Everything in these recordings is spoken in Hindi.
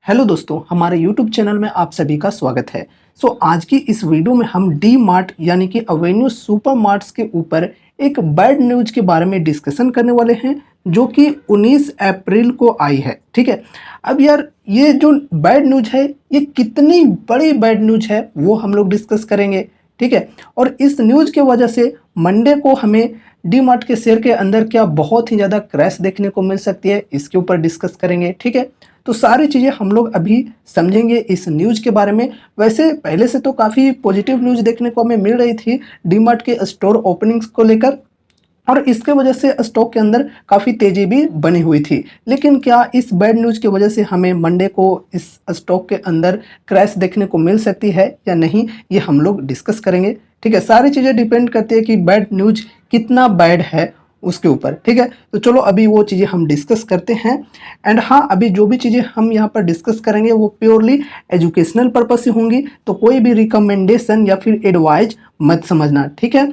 हेलो दोस्तों, हमारे YouTube चैनल में आप सभी का स्वागत है। आज की इस वीडियो में हम डी मार्ट यानी कि अवेन्यू सुपर मार्ट्स के ऊपर एक बैड न्यूज के बारे में डिस्कशन करने वाले हैं, जो कि 19 अप्रैल को आई है। ठीक है, अब यार ये जो बैड न्यूज है, ये कितनी बड़ी बैड न्यूज है वो हम लोग डिस्कस करेंगे। ठीक है, और इस न्यूज के वजह से मंडे को हमें डी मार्ट के शेयर के अंदर क्या बहुत ही ज़्यादा क्रैश देखने को मिल सकती है, इसके ऊपर डिस्कस करेंगे। ठीक है, तो सारी चीज़ें हम लोग अभी समझेंगे इस न्यूज़ के बारे में। वैसे पहले से तो काफ़ी पॉजिटिव न्यूज़ देखने को हमें मिल रही थी डीमार्ट के स्टोर ओपनिंग्स को लेकर, और इसके वजह से स्टॉक के अंदर काफ़ी तेज़ी भी बनी हुई थी। लेकिन क्या इस बैड न्यूज़ की वजह से हमें मंडे को इस स्टॉक के अंदर क्रैश देखने को मिल सकती है या नहीं, ये हम लोग डिस्कस करेंगे। ठीक है, सारी चीज़ें डिपेंड करती है कि बैड न्यूज़ कितना बैड है उसके ऊपर। ठीक है, तो चलो अभी वो चीज़ें हम डिस्कस करते हैं। एंड हाँ, अभी जो भी चीज़ें हम यहाँ पर डिस्कस करेंगे वो प्योरली एजुकेशनल पर्पस से होंगी, तो कोई भी रिकमेंडेशन या फिर एडवाइज मत समझना। ठीक है,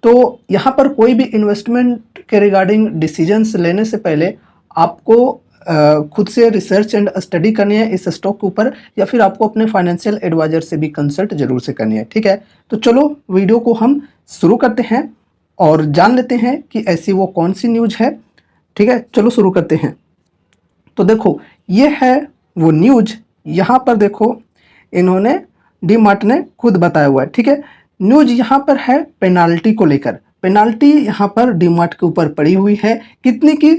तो यहाँ पर कोई भी इन्वेस्टमेंट के रिगार्डिंग डिसीजंस लेने से पहले आपको खुद से रिसर्च एंड स्टडी करनी है इस स्टॉक के ऊपर, या फिर आपको अपने फाइनेंशियल एडवाइजर से भी कंसल्ट जरूर से करनी है। ठीक है, तो चलो वीडियो को हम शुरू करते हैं और जान लेते हैं कि ऐसी वो कौन सी न्यूज़ है। ठीक है, चलो शुरू करते हैं। तो देखो, ये है वो न्यूज़। यहाँ पर देखो, इन्होंने डी मार्ट ने खुद बताया हुआ है। ठीक है, न्यूज़ यहाँ पर है पेनाल्टी को लेकर। पेनाल्टी यहाँ पर डी मार्ट के ऊपर पड़ी हुई है, कितनी की?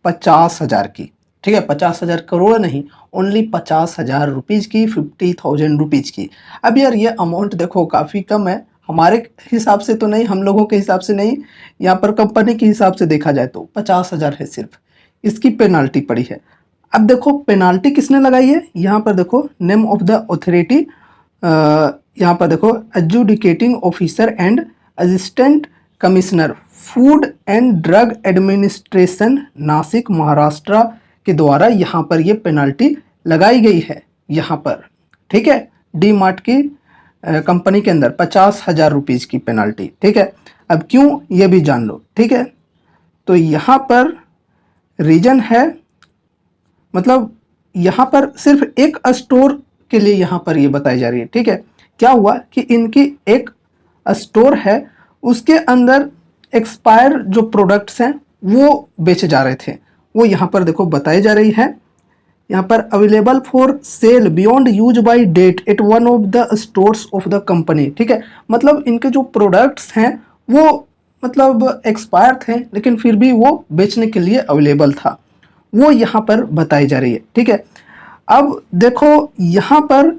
50,000 की। ठीक है, 50,000 करोड़ नहीं, ओनली 50,000 रुपीज़ की, 50,000 रुपीज़ की। अब यार ये अमाउंट देखो काफ़ी कम है, हमारे हिसाब से तो नहीं, हम लोगों के हिसाब से नहीं, यहाँ पर कंपनी के हिसाब से देखा जाए तो 50,000 है सिर्फ, इसकी पेनाल्टी पड़ी है। अब देखो पेनाल्टी किसने लगाई है, यहाँ पर देखो नेम ऑफ द अथॉरिटी, यहाँ पर देखो adjudicating officer and assistant commissioner food and drug administration Nashik Maharashtra के द्वारा यहाँ पर ये पेनाल्टी लगाई गई है यहाँ पर। ठीक है, डी मार्ट की कंपनी के अंदर 50,000 रुपीज़ की पेनाल्टी। ठीक है, अब क्यों ये भी जान लो। ठीक है, तो यहाँ पर रीजन है, मतलब यहाँ पर सिर्फ एक स्टोर के लिए यहाँ पर ये बताई जा रही है। ठीक है, क्या हुआ कि इनकी एक स्टोर है, उसके अंदर एक्सपायर जो प्रोडक्ट्स हैं वो बेचे जा रहे थे, वो यहाँ पर देखो बताई जा रही है। यहाँ पर available for sale beyond use by date at one of the stores of the company. ठीक है, मतलब इनके जो प्रोडक्ट्स हैं वो मतलब एक्सपायर थे, लेकिन फिर भी वो बेचने के लिए अवेलेबल था, वो यहाँ पर बताई जा रही है। ठीक है, अब देखो यहाँ पर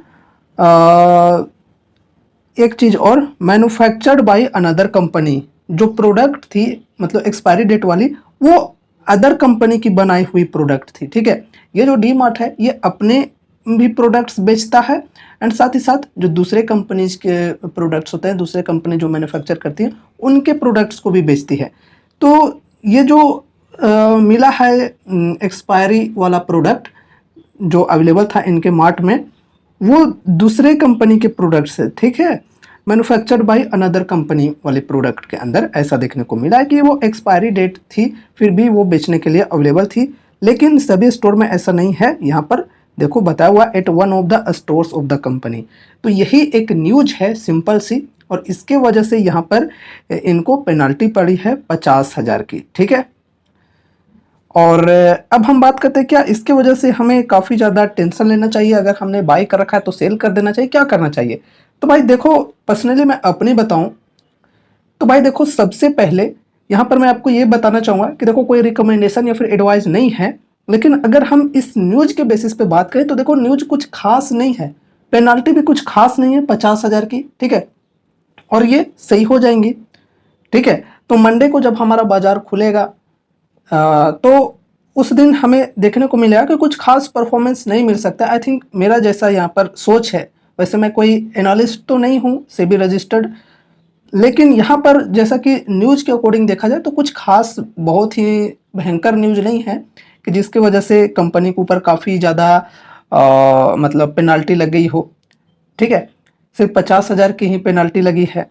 एक चीज़ और, मैन्युफैक्चर्ड बाय अनदर कंपनी, जो प्रोडक्ट थी मतलब एक्सपायरी डेट वाली, वो अदर कंपनी की बनाई हुई प्रोडक्ट थी। ठीक है, ये जो डी मार्ट है ये अपने भी प्रोडक्ट्स बेचता है, एंड साथ ही साथ जो दूसरे कंपनीज के प्रोडक्ट्स होते हैं, दूसरे कंपनी जो मैन्युफैक्चर करती है उनके प्रोडक्ट्स को भी बेचती है। तो ये जो मिला है एक्सपायरी वाला प्रोडक्ट जो अवेलेबल था इनके मार्ट में, वो दूसरे कंपनी के प्रोडक्ट्स है। ठीक है, मैन्युफैक्चर्ड बाय अनदर कंपनी वाले प्रोडक्ट के अंदर ऐसा देखने को मिला है कि वो एक्सपायरी डेट थी, फिर भी वो बेचने के लिए अवेलेबल थी। लेकिन सभी स्टोर में ऐसा नहीं है, यहाँ पर देखो बताया हुआ at one of the stores of the company. तो यही एक न्यूज है सिंपल सी, और इसके वजह से यहाँ पर इनको पेनाल्टी पड़ी है 50,000 की। ठीक है, और अब हम बात करते हैं क्या इसके वजह से हमें काफ़ी ज़्यादा टेंशन लेना चाहिए, अगर हमने बाई कर रखा है तो सेल कर देना चाहिए, क्या करना चाहिए? तो भाई देखो, पर्सनली मैं अपनी बताऊं तो भाई देखो, सबसे पहले यहाँ पर मैं आपको ये बताना चाहूँगा कि देखो कोई रिकमेंडेशन या फिर एडवाइस नहीं है, लेकिन अगर हम इस न्यूज़ के बेसिस पे बात करें तो देखो न्यूज़ कुछ खास नहीं है, पेनाल्टी भी कुछ खास नहीं है 50,000 की। ठीक है, और ये सही हो जाएंगी। ठीक है, तो मंडे को जब हमारा बाजार खुलेगा तो उस दिन हमें देखने को मिलेगा कि कुछ खास परफॉर्मेंस नहीं मिल सकता। आई थिंक मेरा जैसा यहाँ पर सोच है, वैसे मैं कोई एनालिस्ट तो नहीं हूँ सेबी रजिस्टर्ड, लेकिन यहाँ पर जैसा कि न्यूज़ के अकॉर्डिंग देखा जाए तो कुछ खास बहुत ही भयंकर न्यूज़ नहीं है कि जिसकी वजह से कंपनी के ऊपर काफ़ी ज़्यादा मतलब पेनाल्टी लग गई हो। ठीक है, सिर्फ 50,000 की ही पेनाल्टी लगी है,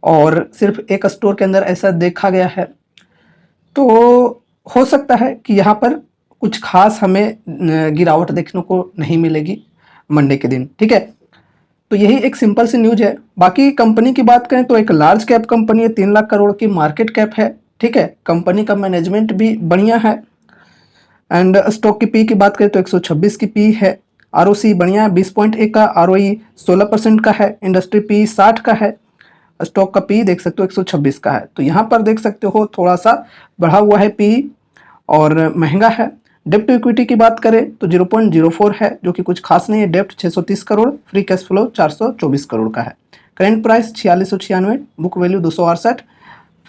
और सिर्फ एक स्टोर के अंदर ऐसा देखा गया है। तो हो सकता है कि यहाँ पर कुछ खास हमें गिरावट देखने को नहीं मिलेगी मंडे के दिन, ठीक है। तो यही एक सिंपल सी न्यूज है। बाकी कंपनी की बात करें तो एक लार्ज कैप कंपनी है, 3 लाख करोड़ की मार्केट कैप है, ठीक है। कंपनी का मैनेजमेंट भी बढ़िया है। एंड स्टॉक की पी की बात करें तो 126 की पी है। आरओसी बढ़िया है 20.1 का, आरओई 16% का है, इंडस्ट्री पी 60 का है, स्टॉक का पी देख सकते हो 126 का है। तो यहाँ पर देख सकते हो थोड़ा सा बढ़ा हुआ है पी और महंगा है। डेप्ट टू इक्विटी की बात करें तो 0.04 है, जो कि कुछ खास नहीं है। डेप्ट 630 crore, free cash flow 424 crore का है। Current price 4696, book value 268।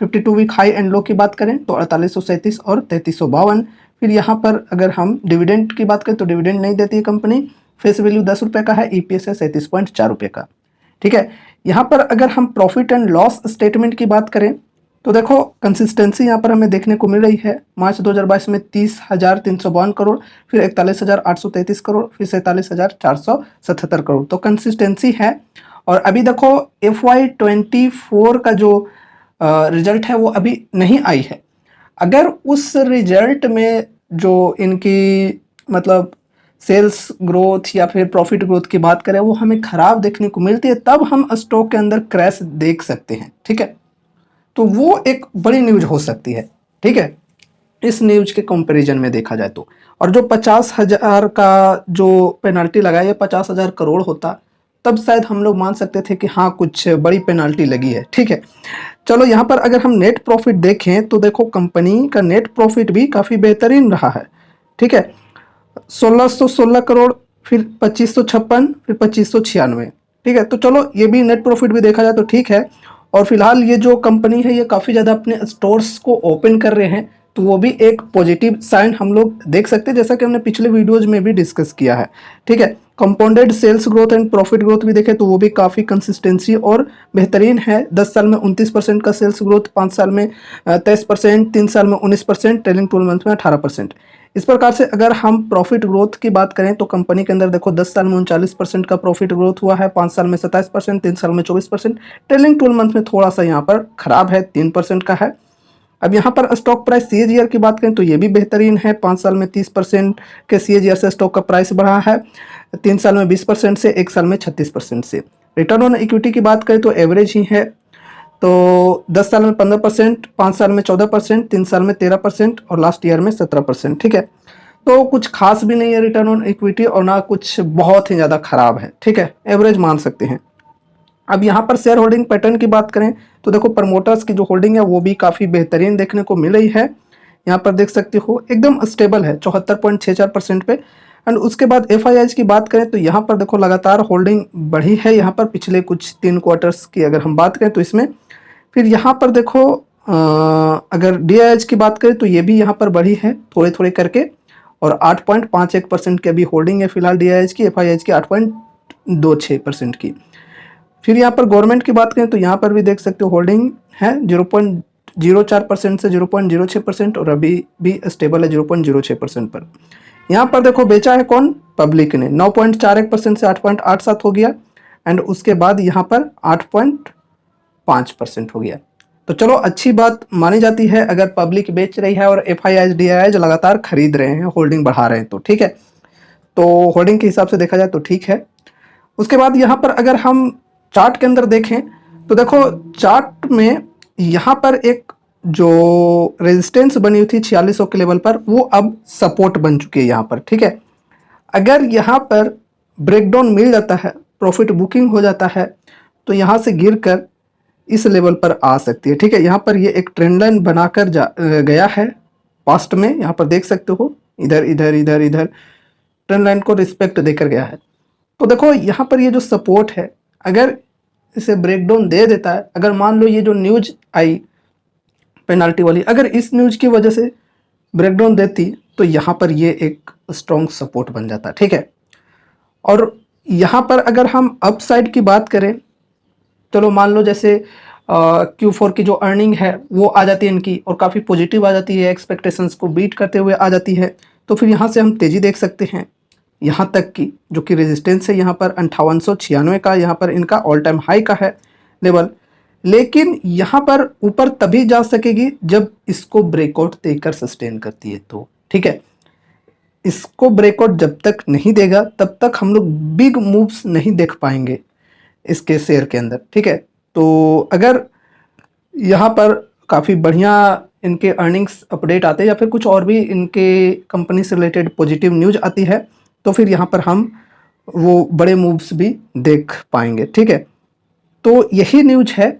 52 week high and low की बात करें तो 4837 और 3352। फिर यहाँ पर अगर हम डिविडेंड की बात करें तो डिविडेंड नहीं देती है कंपनी। फेस वैल्यू 10 रुपये का है, ईपीएस है 37.4 रुपये का, ठीक है। यहाँ पर अगर हम प्रॉफिट एंड लॉस स्टेटमेंट की बात करें तो देखो कंसिस्टेंसी यहाँ पर हमें देखने को मिल रही है। मार्च 2022 में 30,352 करोड़, फिर 41,833 करोड़, फिर 47,477 करोड़, तो कंसिस्टेंसी है। और अभी देखो FY24 का जो रिजल्ट है वो अभी नहीं आई है। अगर उस रिजल्ट में जो इनकी मतलब सेल्स ग्रोथ या फिर प्रॉफिट ग्रोथ की बात करें वो हमें खराब देखने को मिलती है, तब हम स्टॉक के अंदर क्रैश देख सकते हैं, ठीक है। तो वो एक बड़ी न्यूज हो सकती है, ठीक है, इस न्यूज के कंपैरिजन में देखा जाए तो। और जो 50,000 का जो पेनल्टी लगाई है, 50,000 करोड़ होता तब शायद हम लोग मान सकते थे कि हाँ कुछ बड़ी पेनल्टी लगी है, ठीक है। चलो यहाँ पर अगर हम नेट प्रॉफिट देखें तो देखो कंपनी का नेट प्रॉफिट भी काफ़ी बेहतरीन रहा है, ठीक है। 1616 करोड़, फिर 2556, फिर 2596, ठीक है। तो चलो ये भी नेट प्रॉफिट भी देखा जाए तो ठीक है। और फिलहाल ये जो कंपनी है ये काफ़ी ज़्यादा अपने स्टोर्स को ओपन कर रहे हैं, तो वो भी एक पॉजिटिव साइन हम लोग देख सकते हैं, जैसा कि हमने पिछले वीडियोज में भी डिस्कस किया है, ठीक है। Compounded sales growth and profit growth भी देखें तो वो भी काफ़ी कंसिस्टेंसी और बेहतरीन है। 10 साल में 29% का सेल्स ग्रोथ, 5 साल में 23%, 3 साल में 19%, ट्रेलिंग 12 मंथ में 18%। इस प्रकार से अगर हम प्रॉफिट ग्रोथ की बात करें तो कंपनी के अंदर देखो 10 साल में 39% का प्रॉफिट ग्रोथ हुआ है, 5 साल में 27%, 3 साल में 24%, ट्रेलिंग 12 मंथ में थोड़ा सा यहाँ पर खराब है, 3% का है। अब यहाँ पर स्टॉक प्राइस CAGR की बात करें तो ये भी बेहतरीन है। 5 साल में 30% के CAGR से स्टॉक का प्राइस बढ़ा है, 3 साल में 20% से, 1 साल में 36% से। रिटर्न ऑन इक्विटी की बात करें तो एवरेज ही है, तो 10 साल में 15%, 5 साल में 14%, 3 साल में 13% और लास्ट ईयर में 17%, ठीक है। तो कुछ खास भी नहीं है रिटर्न ऑन इक्विटी और ना कुछ बहुत ही ज़्यादा खराब है, ठीक है, एवरेज मान सकते हैं। अब यहाँ पर शेयर होल्डिंग पैटर्न की बात करें तो देखो प्रमोटर्स की जो होल्डिंग है वो भी काफ़ी बेहतरीन देखने को मिल रही है। यहाँ पर देख सकते हो एकदम स्टेबल है 74.64% पे। एंड उसके बाद FIIs की बात करें तो यहाँ पर देखो लगातार होल्डिंग बढ़ी है यहाँ पर पिछले कुछ 3 क्वार्टर्स की अगर हम बात करें तो इसमें। फिर यहाँ पर देखो अगर DIIs की बात करें तो ये भी यहाँ पर बढ़ी है थोड़े थोड़े करके, और 8.51% की अभी होल्डिंग है फिलहाल DIIs की, FIIs की 8.26% की। फिर यहाँ पर गवर्नमेंट की बात करें तो यहाँ पर भी देख सकते हो होल्डिंग है 0.04% से 0.06%, और अभी भी स्टेबल है 0.06% पर। यहाँ पर देखो बेचा है कौन, पब्लिक ने 9.41% से 8.87 हो गया, एंड उसके बाद यहाँ पर 8.5% हो गया। तो चलो अच्छी बात मानी जाती है अगर पब्लिक बेच रही है और FIIs DIIs लगातार खरीद रहे हैं, होल्डिंग बढ़ा रहे हैं, तो ठीक है। तो होल्डिंग के हिसाब से देखा जाए तो ठीक है। उसके बाद यहाँ पर अगर हम चार्ट के अंदर देखें तो देखो चार्ट में यहाँ पर एक जो रेजिस्टेंस बनी हुई थी 4600 के लेवल पर, वो अब सपोर्ट बन चुकी है यहाँ पर, ठीक है। अगर यहाँ पर ब्रेकडाउन मिल जाता है, प्रॉफिट बुकिंग हो जाता है, तो यहाँ से गिरकर इस लेवल पर आ सकती है, ठीक है। यहाँ पर ये एक ट्रेंड लाइन बनाकर गया है पास्ट में, यहाँ पर देख सकते हो इधर इधर इधर इधर ट्रेंड लाइन को रिस्पेक्ट देकर गया है। तो देखो यहाँ पर ये जो सपोर्ट है अगर इसे ब्रेकडाउन दे देता है, अगर मान लो ये जो न्यूज आई पेनल्टी वाली, अगर इस न्यूज की वजह से ब्रेकडाउन देती तो यहाँ पर ये एक स्ट्रॉन्ग सपोर्ट बन जाता, ठीक है। और यहाँ पर अगर हम अपसाइड की बात करें, चलो मान लो जैसे Q4 की जो अर्निंग है वो आ जाती है इनकी और काफ़ी पॉजिटिव आ जाती है, एक्सपेक्टेशंस को बीट करते हुए आ जाती है, तो फिर यहाँ से हम तेज़ी देख सकते हैं यहाँ तक की, जो कि रेजिस्टेंस है यहाँ पर 5896 का, यहाँ पर इनका ऑल टाइम हाई का है लेवल। लेकिन यहाँ पर ऊपर तभी जा सकेगी जब इसको ब्रेकआउट देकर सस्टेन करती है, तो ठीक है। इसको ब्रेकआउट जब तक नहीं देगा तब तक हम लोग बिग मूव्स नहीं देख पाएंगे इसके शेयर के अंदर, ठीक है। तो अगर यहाँ पर काफ़ी बढ़िया इनके अर्निंग्स अपडेट आते हैं या फिर कुछ और भी इनके कंपनी से रिलेटेड पॉजिटिव न्यूज़ आती है तो फिर यहाँ पर हम वो बड़े मूव्स भी देख पाएंगे, ठीक है। तो यही न्यूज़ है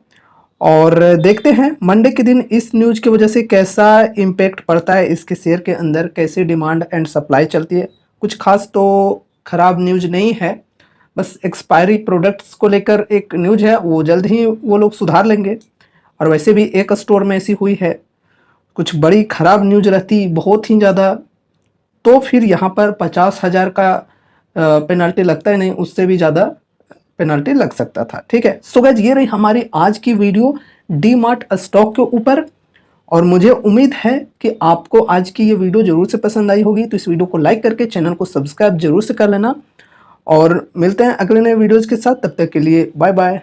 और देखते हैं मंडे के दिन इस न्यूज़ की वजह से कैसा इम्पैक्ट पड़ता है इसके शेयर के अंदर, कैसी डिमांड एंड सप्लाई चलती है। कुछ खास तो ख़राब न्यूज़ नहीं है, बस एक्सपायरी प्रोडक्ट्स को लेकर एक न्यूज़ है, वो जल्द ही वो लोग सुधार लेंगे। और वैसे भी एक स्टोर में ऐसी हुई है, कुछ बड़ी ख़राब न्यूज़ रहती बहुत ही ज़्यादा तो फिर यहाँ पर 50,000 का पेनल्टी लगता है, नहीं उससे भी ज़्यादा पेनल्टी लग सकता था, ठीक है। सो गाइस ये रही हमारी आज की वीडियो डी मार्ट स्टॉक के ऊपर और मुझे उम्मीद है कि आपको आज की ये वीडियो जरूर से पसंद आई होगी। तो इस वीडियो को लाइक करके चैनल को सब्सक्राइब जरूर से कर लेना और मिलते हैं अगले नए वीडियोज़ के साथ। तब तक के लिए बाय बाय।